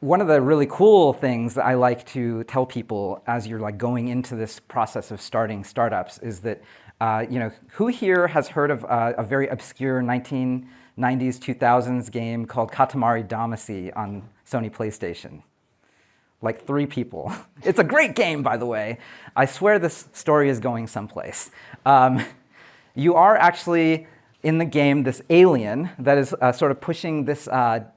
one of the really cool things that I like to tell people as you're like going into this process of starting startups is that, who here has heard of a very obscure 1990s, 2000s game called Katamari Damacy on Sony PlayStation? Like 3 people. It's a great game, by the way. I swear this story is going someplace. You are actually in the game this alien that is sort of pushing this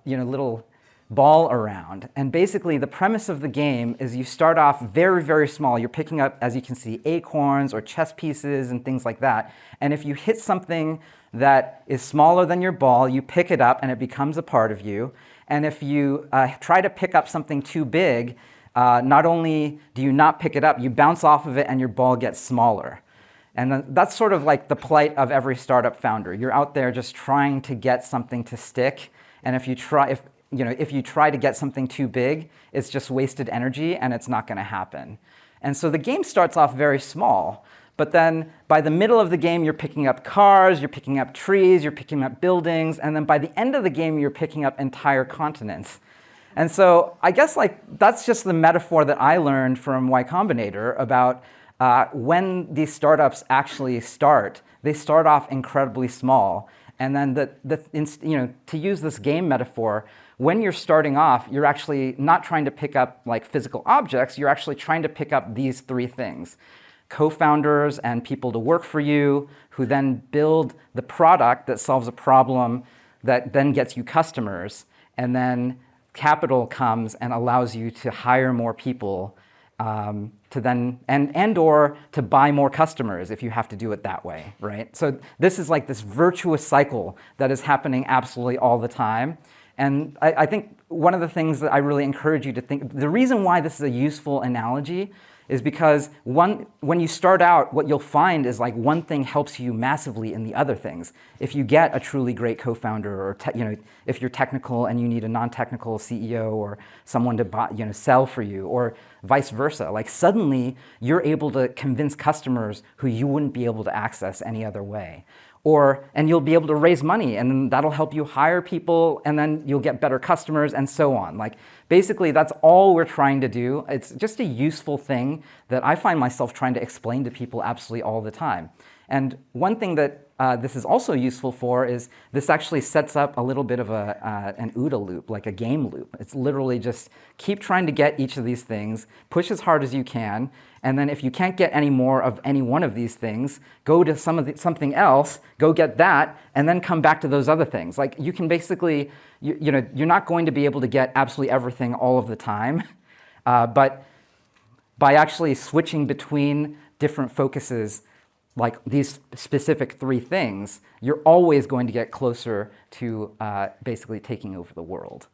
little ball around. And basically the premise of the game is you start off very, very small. You're picking up, as you can see, acorns or chess pieces and things like that. And if you hit something that is smaller than your ball, you pick it up and it becomes a part of you. And if you try to pick up something too big, not only do you not pick it up, you bounce off of it and your ball gets smaller. And that's sort of like the plight of every startup founder. You're out there just trying to get something to stick. And if you try to get something too big, it's just wasted energy and it's not going to happen. And so the game starts off very small. But then by the middle of the game, you're picking up cars, you're picking up trees, you're picking up buildings, and then by the end of the game, you're picking up entire continents. And so I guess that's just the metaphor that I learned from Y Combinator about when these startups actually start. They start off incredibly small. And then to use this game metaphor, when you're starting off, you're actually not trying to pick up like physical objects, you're actually trying to pick up these 3 things. Co-founders and people to work for you who then build the product that solves a problem that then gets you customers, and then capital comes and allows you to hire more people to then or to buy more customers if you have to do it that way, right? So this is like this virtuous cycle that is happening absolutely all the time. And I think one of the things that I really encourage you to think, the reason why this is a useful analogy is because when you start out, what you'll find is like one thing helps you massively in the other things. If you get a truly great co-founder, or if you're technical and you need a non-technical CEO or someone to sell for you, or vice versa, like suddenly you're able to convince customers who you wouldn't be able to access any other way. And you'll be able to raise money, and then that'll help you hire people, and then you'll get better customers, and so on. Like, basically, that's all we're trying to do. It's just a useful thing that I find myself trying to explain to people absolutely all the time. And one thing that this is also useful for is this actually sets up a little bit of an OODA loop, like a game loop. It's literally just keep trying to get each of these things, push as hard as you can, and then if you can't get any more of any one of these things, go to something else, go get that, and then come back to those other things. Like you can basically, you're not going to be able to get absolutely everything all of the time, but by actually switching between different focuses, like these specific 3 things, you're always going to get closer to basically taking over the world.